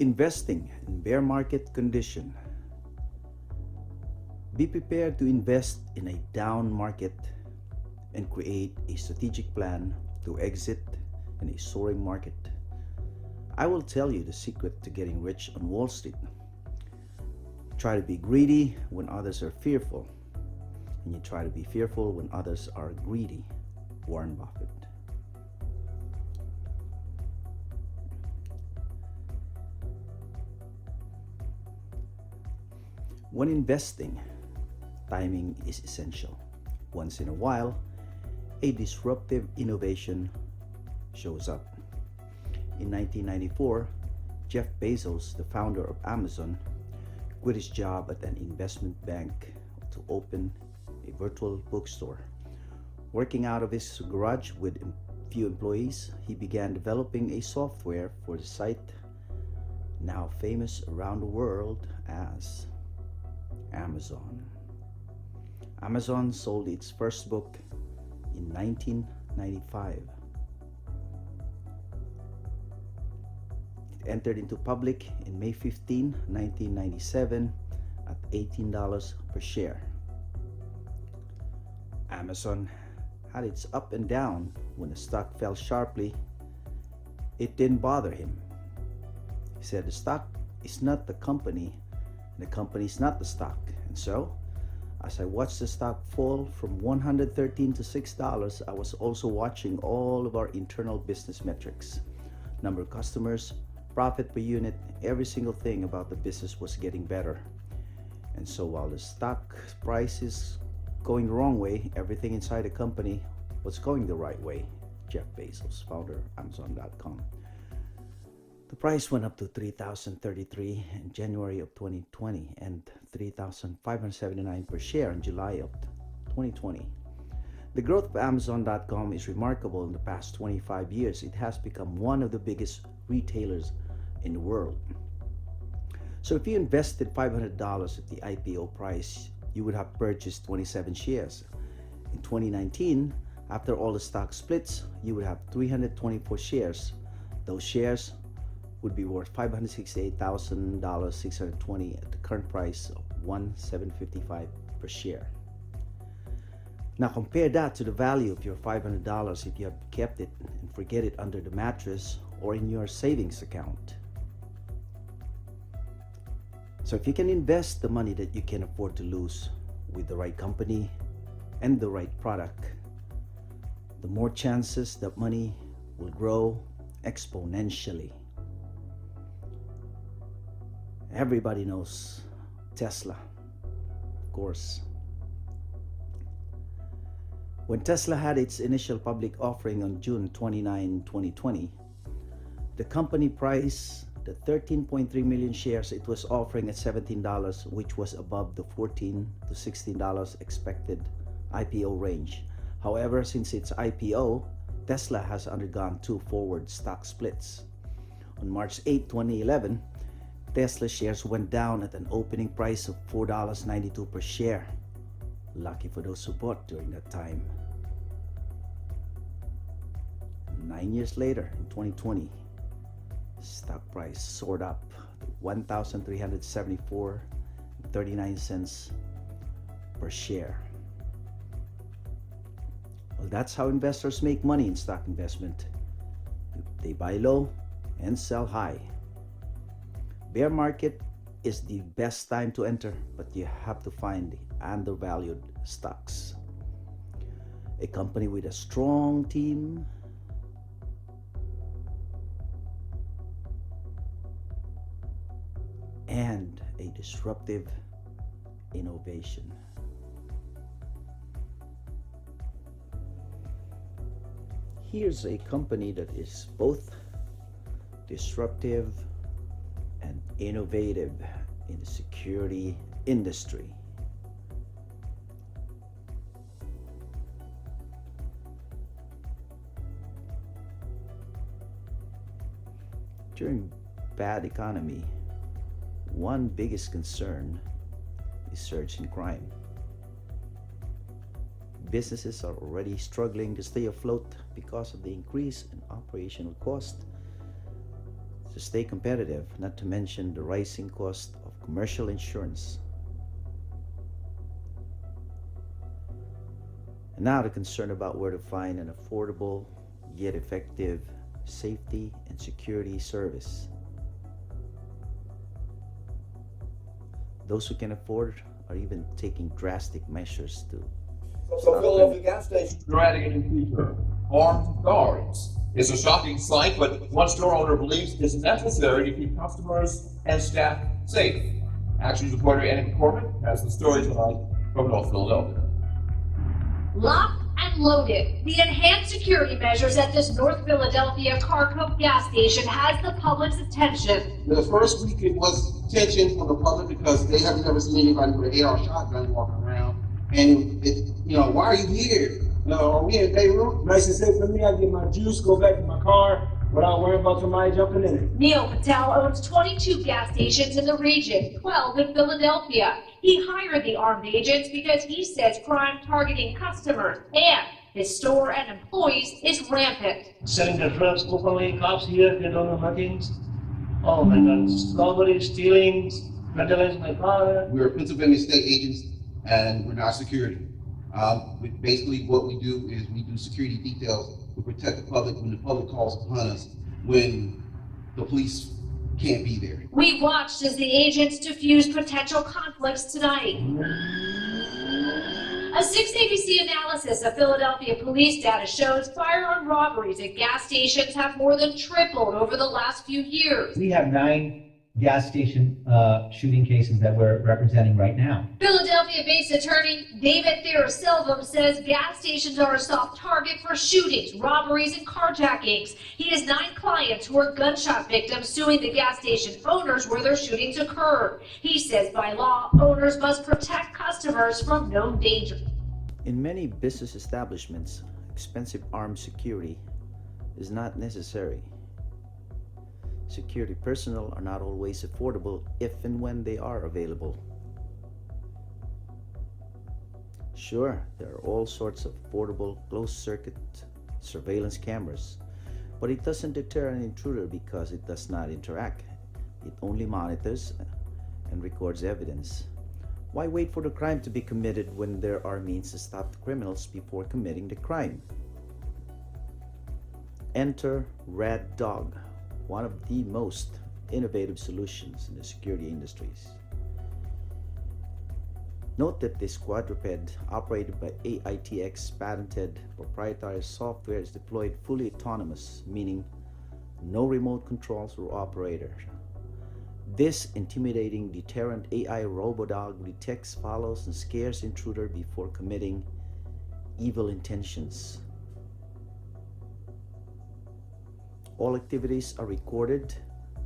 Investing in bear market condition. Be prepared to invest in a down market and create a strategic plan to exit in a soaring market. I will tell you the secret to getting rich on Wall Street. Try to be greedy when others are fearful, and you try to be fearful when others are greedy. Warren Buffett. When investing, timing is essential. Once in a while, a disruptive innovation shows up. In 1994, Jeff Bezos, the founder of Amazon, quit his job at an investment bank to open a virtual bookstore. Working out of his garage with few employees, he began developing a software for the site now famous around the world as Amazon. Amazon sold its first book in 1995. It entered into public in May 15, 1997 at $18 per share. Amazon had its up and down. When the stock fell sharply, it didn't bother him. He said the stock is not the company, the company is not the stock. And so, as I watched the stock fall from $113 to $6, I was also watching all of our internal business metrics. Number of customers, profit per unit, every single thing about the business was getting better. And so while the stock price is going the wrong way, everything inside the company was going the right way. Jeff Bezos, founder of Amazon.com. The price went up to $3,033 in January of 2020 and $3,579 per share in July of 2020. The growth of Amazon.com is remarkable. In the past 25 years, it has become one of the biggest retailers in the world. So if you invested $500 at the IPO price, you would have purchased 27 shares. In 2019, after all the stock splits, you would have 324 shares. Those shares would be worth $568,620 at the current price of $1,755 per share. Now compare that to the value of your $500 if you have kept it and forget it under the mattress or in your savings account. So if you can invest the money that you can afford to lose with the right company and the right product, the more chances that money will grow exponentially. Everybody knows Tesla, of course. When Tesla had its initial public offering on June 29, 2020, the company priced the 13.3 million shares it was offering at $17, which was above the $14 to $16 expected IPO range. However, since its IPO, Tesla has undergone two forward stock splits. On March 8, 2011, Tesla shares went down at an opening price of $4.92 per share. Lucky for those who bought during that time. 9 years later, in 2020, stock price soared up to $1,374.39 per share. Well, that's how investors make money in stock investment. They buy low and sell high. Bear market is the best time to enter, but you have to find the undervalued stocks. A company with a strong team, and a disruptive innovation. Here's a company that is both disruptive and innovative in the security industry. During bad economy, one biggest concern is surge in crime. Businesses are already struggling to stay afloat because of the increase in operational cost. to stay competitive, not to mention the rising cost of commercial insurance. And now the concern about where to find an affordable yet effective safety and security service. Those who can afford are even taking drastic measures to So Philadelphia gas stations are adding a new feature, armed guards. It's a shocking sight, but one store owner believes it's necessary to keep customers and staff safe. Action reporter Annie McCormick has the story tonight from North Philadelphia. Locked and loaded. The enhanced security measures at this North Philadelphia Carco gas station has the public's attention. The first week it was tension for the public because they have never seen anybody with an AR shotgun walking around. And why are you here? Are we in Beirut? Nice and safe for me. I get my juice, go back to my car without worrying about somebody jumping in it. Neil Patel owns 22 gas stations in the region, 12 in Philadelphia. He hired the armed agents because he says crime targeting customers and his store and employees is rampant. Selling the drugs openly, cops here, they don't know nothing. Oh my God, robbery, stealing, vandalizing my car. We're Pennsylvania state agents and we're not security. Basically what we do is we do security details to protect the public when the public calls upon us when the police can't be there. We watched as the agents diffused potential conflicts tonight. A 6 ABC analysis of Philadelphia police data shows firearm robberies at gas stations have more than tripled over the last few years. We have 9 gas station shooting cases that we're representing right now. Philadelphia-based attorney David Therasilva says gas stations are a soft target for shootings, robberies, and carjackings. He has 9 clients who are gunshot victims suing the gas station owners where their shootings occurred. He says by law, owners must protect customers from known danger. In many business establishments, expensive armed security is not necessary. Security personnel are not always affordable if and when they are available. Sure, there are all sorts of affordable closed-circuit surveillance cameras, but it doesn't deter an intruder because it does not interact. It only monitors and records evidence. Why wait for the crime to be committed when there are means to stop the criminals before committing the crime? Enter RADDOG, one of the most innovative solutions in the security industries. Note that this quadruped, operated by AITX patented proprietary software, is deployed fully autonomous, meaning no remote controls or operator. This intimidating deterrent AI RoboDog detects, follows, and scares intruder before committing evil intentions. All activities are recorded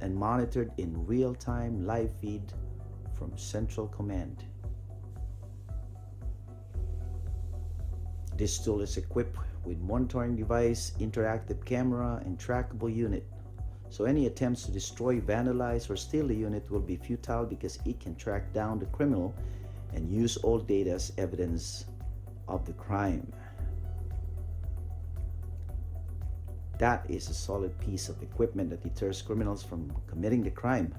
and monitored in real-time live feed from Central Command. This tool is equipped with monitoring device, interactive camera, and trackable unit. So any attempts to destroy, vandalize, or steal the unit will be futile because it can track down the criminal and use all data as evidence of the crime. That is a solid piece of equipment that deters criminals from committing the crime.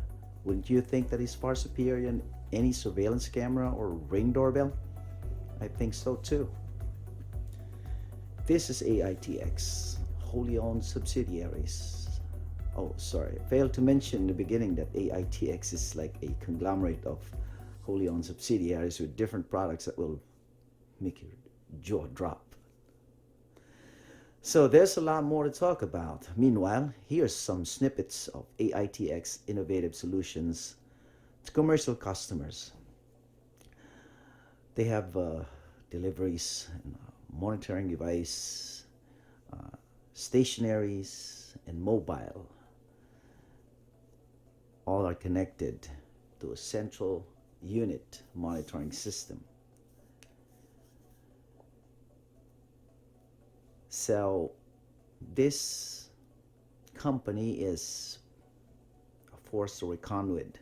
Wouldn't you think that is far superior than any surveillance camera or Ring doorbell? I think so too. This is AITX, wholly owned subsidiaries. Oh, sorry, I failed to mention in the beginning that AITX is like a conglomerate of wholly owned subsidiaries with different products that will make your jaw drop. So there's a lot more to talk about. Meanwhile, here's some snippets of AITX innovative solutions to commercial customers. They have deliveries, monitoring device, stationaries, and mobile. All are connected to a central unit monitoring system. So this company is a force to reckon with in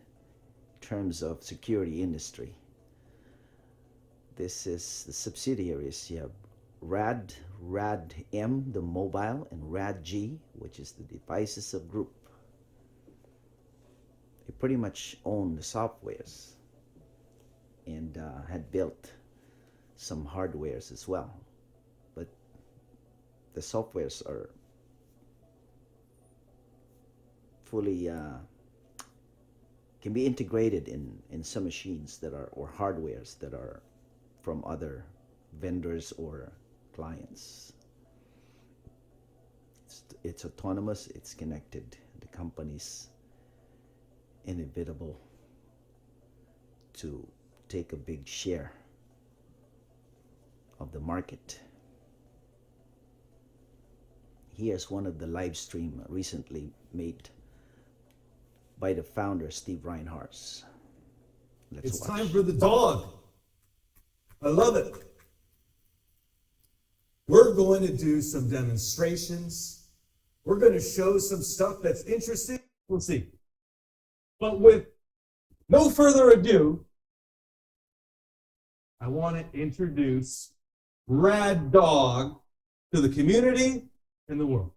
terms of security industry. This is the subsidiaries. You have RAD M, the mobile, and RADG, which is the devices of group. pretty much owned the softwares and had built some hardwares as well. But the softwares are fully can be integrated in some machines that are, or hardwares that are from other vendors or clients. It's autonomous, it's connected. The company's inevitable to take a big share of the market. Here's one of the live stream recently made by the founder, Steve Reinhardt. It's time for the dog. I love it. We're going to do some demonstrations. We're going to show some stuff that's interesting. We'll see. But with no further ado, I want to introduce RADDOG to the community and the world.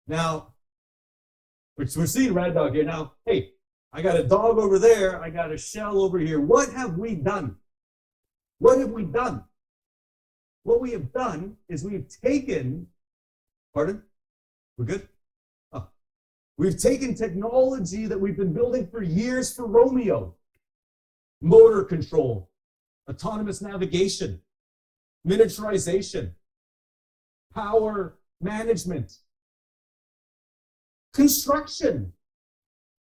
Now, we're seeing RADDOG here. Now, hey, I got a dog over there. I got a shell over here. What have we done? What have we done? What we have done is we've taken, pardon? We're good? Oh. We've taken technology that we've been building for years for Romeo. Motor control, autonomous navigation, miniaturization, power management, construction,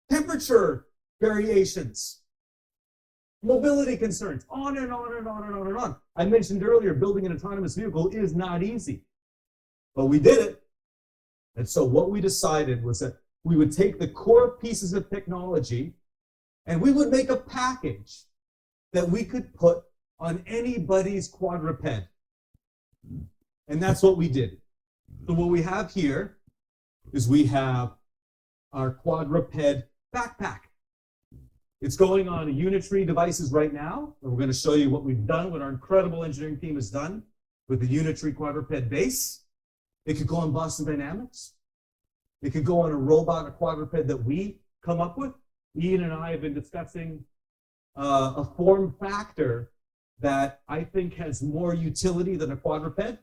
temperature variations, mobility concerns, on and on and on and on and on. I mentioned earlier, building an autonomous vehicle is not easy, but we did it. And so what we decided was that we would take the core pieces of technology and we would make a package that we could put on anybody's quadruped. And that's what we did. So what we have here is we have our quadruped backpack. It's going on a Unitree devices right now. And we're going to show you what we've done, what our incredible engineering team has done with the Unitree quadruped base. It could go on Boston Dynamics. It could go on a robot, a quadruped that we come up with. Ian and I have been discussing a form factor that I think has more utility than a quadruped.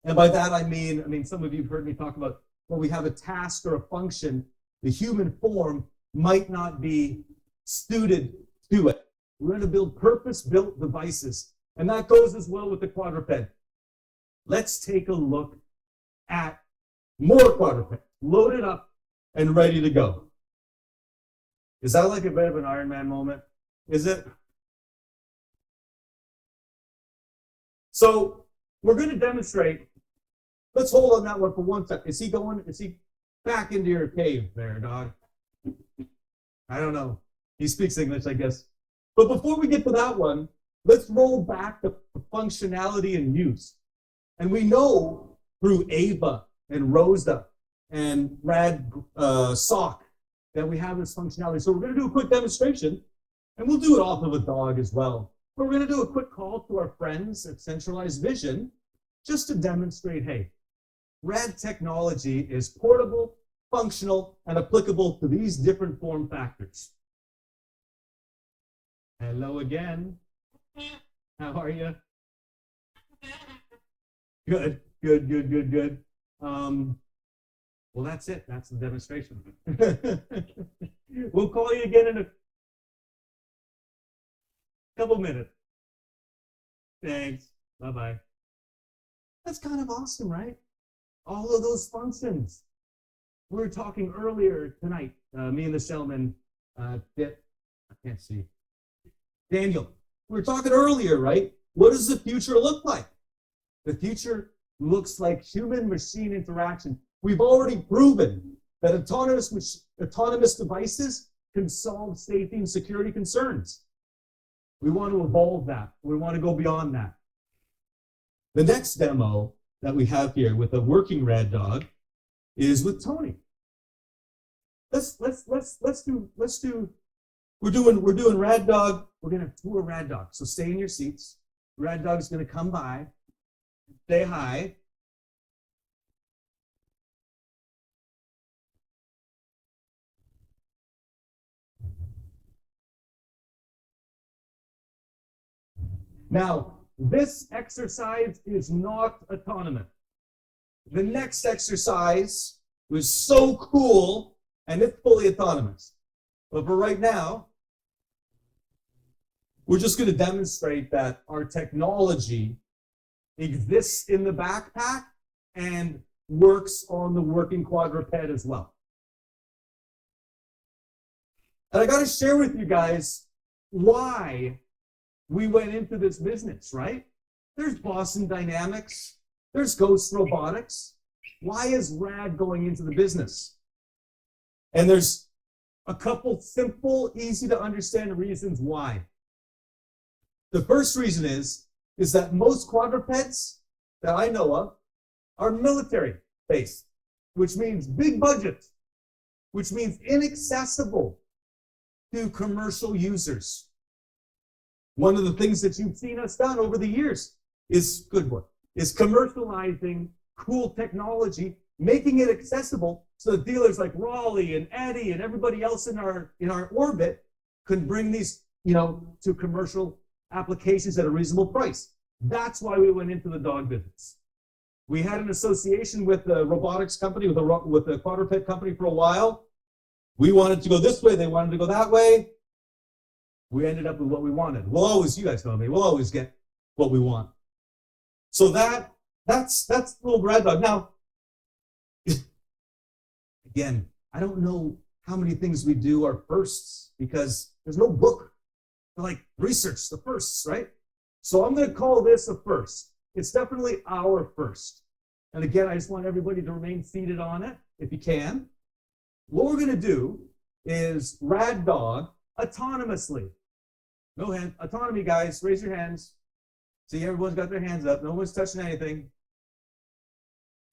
And by that I mean, some of you have heard me talk about when we have a task or a function, the human form might not be suited to it. We're going to build purpose-built devices, and that goes as well with the quadruped. Let's take a look at more quadrupeds, loaded up and ready to go. Is that like a bit of an Iron Man moment? Is it? So we're going to demonstrate. Let's hold on that one for 1 second. Is he going? Is he back into your cave there, dog? I don't know. He speaks English, I guess. But before we get to that one, let's roll back the functionality and use. And we know through Ava and Rosa and RADDOG that we have this functionality. So we're going to do a quick demonstration, and we'll do it off of a dog as well. But we're going to do a quick call to our friends at Centralized Vision just to demonstrate, hey, RAD technology is portable, functional, and applicable to these different form factors. Hello again. How are you? Good, good, good, good, good. Well, that's it. That's the demonstration. We'll call you again in a couple minutes. Thanks. Bye-bye. That's kind of awesome, right? All of those functions. We were talking earlier tonight, me and the shellman, I can't see. Daniel, we were talking earlier, right? What does the future look like? The future looks like human-machine interaction. We've already proven that autonomous devices can solve safety and security concerns. We want to evolve that. We want to go beyond that. The next demo that we have here with a working RADDOG is with Tony. Let's do. We're doing RADDOG. We're gonna do a RADDOG. So stay in your seats. RADDOG's gonna come by, say hi, Now, this exercise is not autonomous. The next exercise was so cool, and it's fully autonomous. But for right now, we're just going to demonstrate that our technology exists in the backpack and works on the working quadruped as well. And I got to share with you guys why we went into this business, right? There's Boston Dynamics. There's Ghost Robotics. Why is RAD going into the business? And there's a couple simple, easy to understand reasons why. The first reason is that most quadrupeds that I know of are military based, which means big budget, which means inaccessible to commercial users. One of the things that you've seen us done over the years is commercializing cool technology, making it accessible so that dealers like Raleigh and Eddie and everybody else in our orbit can bring these, to commercial applications at a reasonable price. That's why we went into the dog business. We had an association with the robotics company, with the quadruped company for a while. We wanted to go this way, they wanted to go that way. We ended up with what we wanted. We'll always, you guys know me, we'll always get what we want. So that's little RADDOG. Now, again, I don't know how many things we do are firsts because there's no book to like research the firsts, right? So I'm going to call this a first. It's definitely our first. And again, I just want everybody to remain seated on it if you can. What we're going to do is RADDOG autonomously. No hand, autonomy, guys. Raise your hands. See, everyone's got their hands up. No one's touching anything.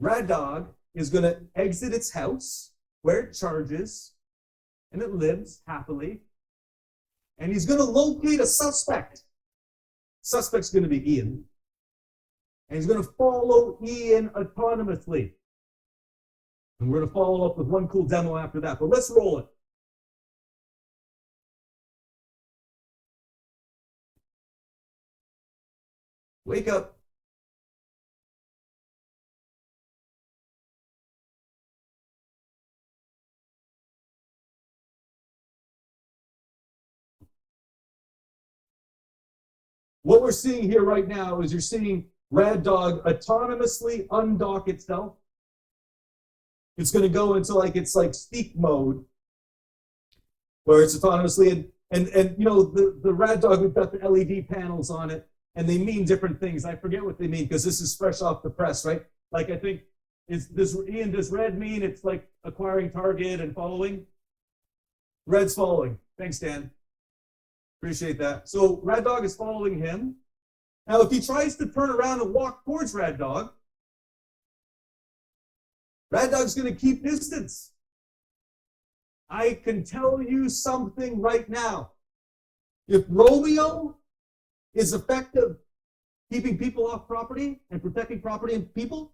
RADDOG is going to exit its house where it charges and it lives happily. And he's going to locate a suspect. Suspect's going to be Ian. And he's going to follow Ian autonomously. And we're going to follow up with one cool demo after that. But let's roll it. Wake up. What we're seeing here right now is you're seeing RADDOG autonomously undock itself. It's going to go into it's like steep mode, where it's autonomously and the RADDOG, we've got the LED panels on it, and they mean different things. I forget what they mean because this is fresh off the press, right? Like I think Ian, does red mean it's like acquiring target and following? Red's following. Thanks, Dan. Appreciate that. So RADDOG is following him. Now, if he tries to turn around and walk towards RADDOG, RADDOG's going to keep distance. I can tell you something right now. If Romeo is effective keeping people off property and protecting property and people,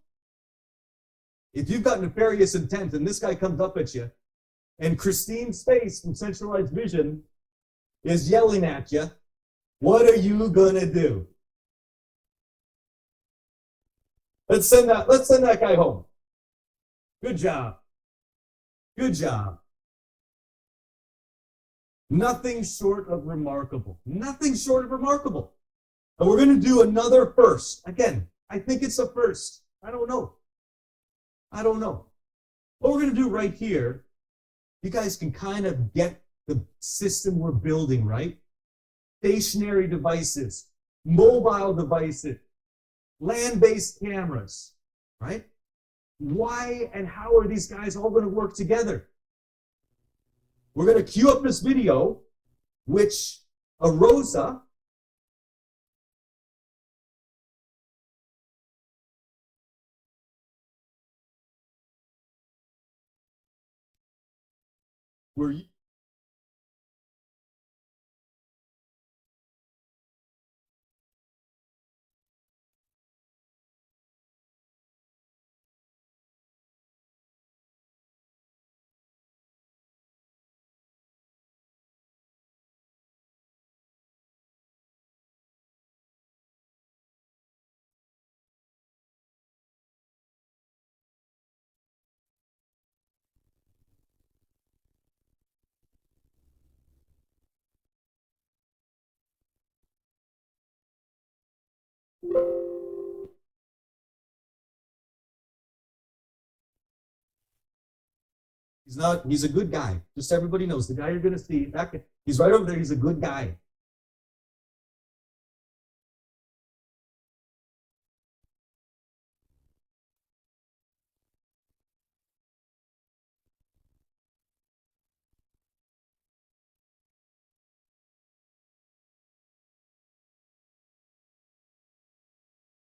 if you've got nefarious intent and this guy comes up at you, and Christine Space from Centralized Vision is yelling at you, what are you gonna do? Let's send that guy home. Good job. Good job. Nothing short of remarkable. Nothing short of remarkable. And we're going to do another first. Again, I think it's a first. I don't know. I don't know. What we're going to do right here, you guys can kind of get the system we're building, right? Stationary devices, mobile devices, land-based cameras, right? Why and how are these guys all going to work together? We're going to queue up this video, which Arosa where He's a good guy. Just so everybody knows, the guy you're going to see, that guy, he's right over there. He's a good guy.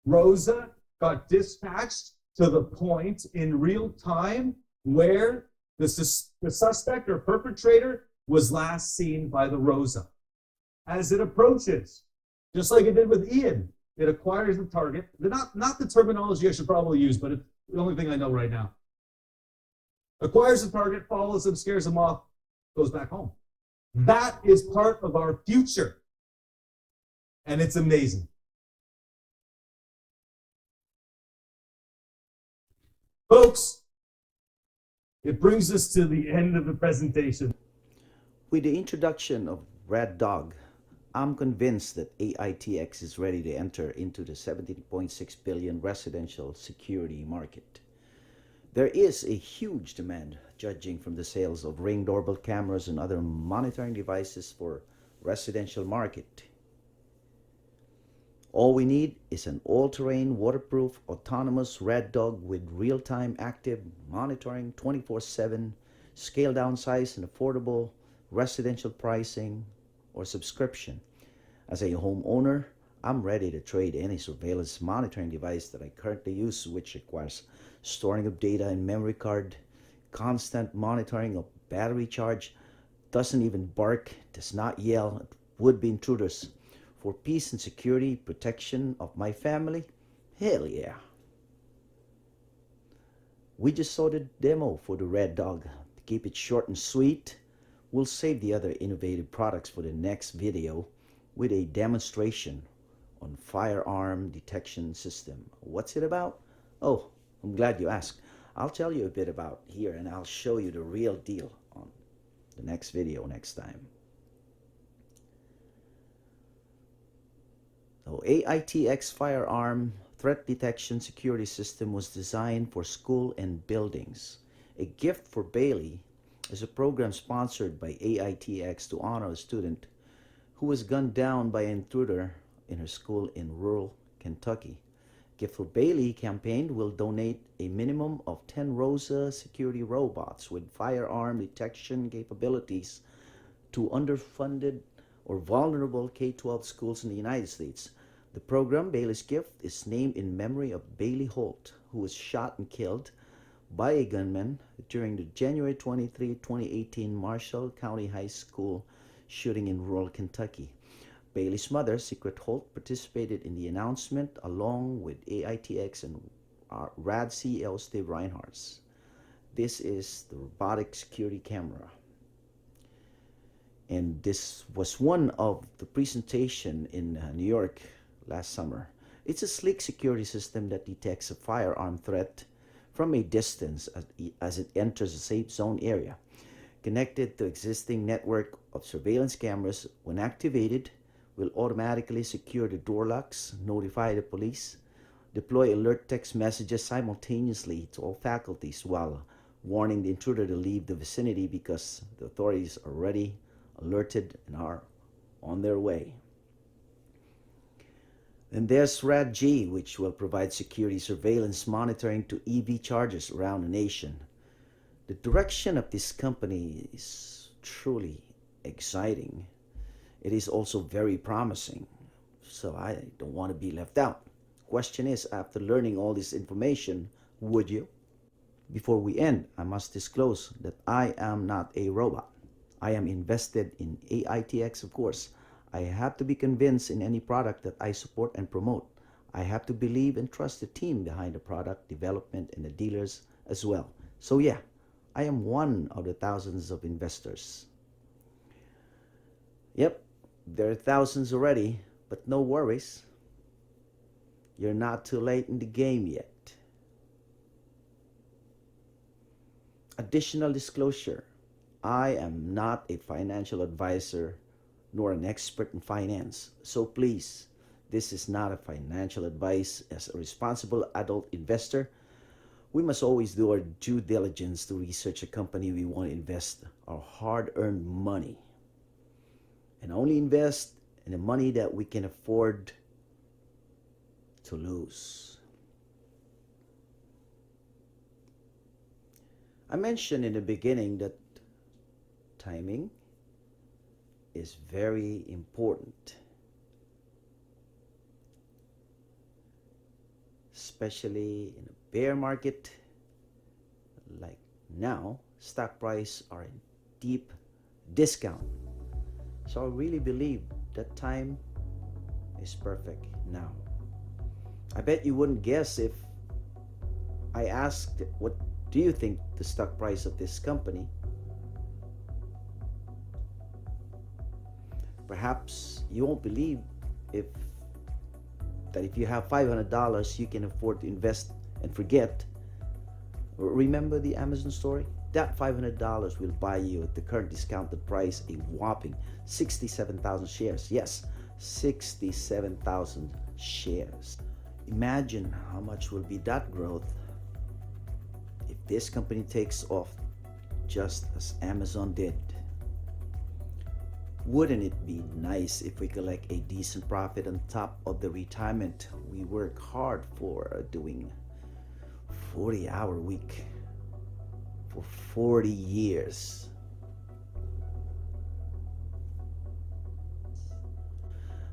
Rosa got dispatched to the point in real time where the suspect or perpetrator was last seen by the Rosa. As it approaches, just like it did with Ian, it acquires the target. Not the terminology I should probably use, but it's the only thing I know right now. Acquires the target, follows him, scares him off, goes back home. That is part of our future. And it's amazing. Folks, it brings us to the end of the presentation. With the introduction of RADDOG, I'm convinced that AITX is ready to enter into the 17.6 billion residential security market. There is a huge demand, judging from the sales of Ring doorbell cameras and other monitoring devices for residential market. All we need is an all-terrain, waterproof, autonomous RADDOG with real-time active monitoring 24/7, scale-down size and affordable residential pricing or subscription. As a homeowner, I'm ready to trade any surveillance monitoring device that I currently use, which requires storing of data in memory card, constant monitoring of battery charge, doesn't even bark, does not yell at would-be intruders. For peace and security, protection of my family, hell yeah. We just saw the demo for the RADDOG. To keep it short and sweet, we'll save the other innovative products for the next video with a demonstration on firearm detection system. What's it about? Oh, I'm glad you asked. I'll tell you a bit about here and I'll show you the real deal on the next video next time. So AITX firearm threat detection security system was designed for school and buildings. A Gift for Bailey is a program sponsored by AITX to honor a student who was gunned down by an intruder in her school in rural Kentucky. Gift for Bailey campaign will donate a minimum of 10 ROSA security robots with firearm detection capabilities to underfunded or vulnerable K-12 schools in the United States. The program, Bailey's Gift, is named in memory of Bailey Holt, who was shot and killed by a gunman during the January 23, 2018 Marshall County High School shooting in rural Kentucky. Bailey's mother, Secret Holt, participated in the announcement along with AITX and RAD CEO Steve Reinhardt. This is the robotic security camera. And this was one of the presentation in New York last summer. It's a sleek security system that detects a firearm threat from a distance as it enters a safe zone area. Connected to existing network of surveillance cameras, when activated, will automatically secure the door locks, notify the police, deploy alert text messages simultaneously to all faculties while warning the intruder to leave the vicinity because the authorities are already alerted and are on their way. Then there's RADDOG, which will provide security surveillance monitoring to EV chargers around the nation. The direction of this company is truly exciting. It is also very promising, so I don't want to be left out. Question is, after learning all this information, would you? Before we end, I must disclose that I am not a robot. I am invested in AITX, of course. I have to be convinced in any product that I support and promote. I have to believe and trust the team behind the product development and the dealers as well. So yeah, I am one of the thousands of investors. Yep, there are thousands already, but no worries. You're not too late in the game yet. Additional disclosure, I am not a financial advisor nor an expert in finance, so please This is not a financial advice. As a responsible adult investor, we must always do our due diligence to research a company we want to invest our hard-earned money, and only invest in the money that we can afford to lose. I mentioned in the beginning that timing is very important, especially in a bear market like now. Stock price are in deep discount, so I really believe that time is perfect now. I bet you wouldn't guess if I asked, what do you think the stock price of this company? Perhaps you won't believe if you have $500 you can afford to invest and forget. Remember the Amazon story? That $500 will buy you at the current discounted price a whopping 67,000 shares. Yes, 67,000 shares. Imagine how much will be that growth if this company takes off just as Amazon did. Wouldn't it be nice if we collect a decent profit on top of the retirement we work hard for, doing 40-hour week for 40 years?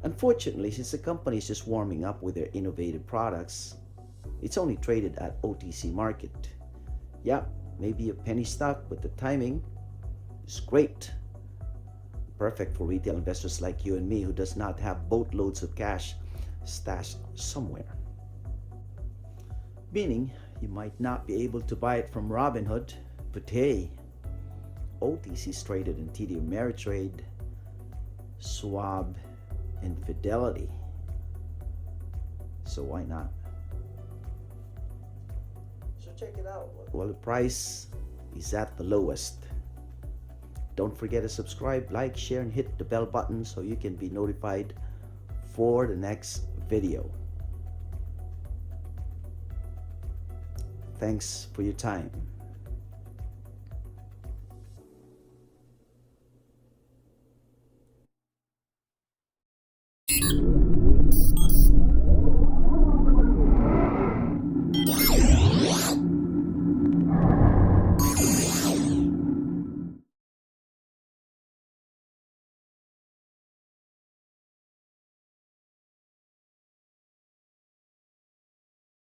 Unfortunately, since the company is just warming up with their innovative products, it's only traded at OTC market. Yeah, maybe a penny stock, but the timing is great. Perfect for retail investors like you and me who does not have boatloads of cash stashed somewhere. Meaning, you might not be able to buy it from Robinhood, but hey, OTC is traded in TD Ameritrade, Schwab, and Fidelity. So why not? So check it out. Well, the price is at the lowest. Don't forget to subscribe, like, share, and hit the bell button so you can be notified for the next video. Thanks for your time.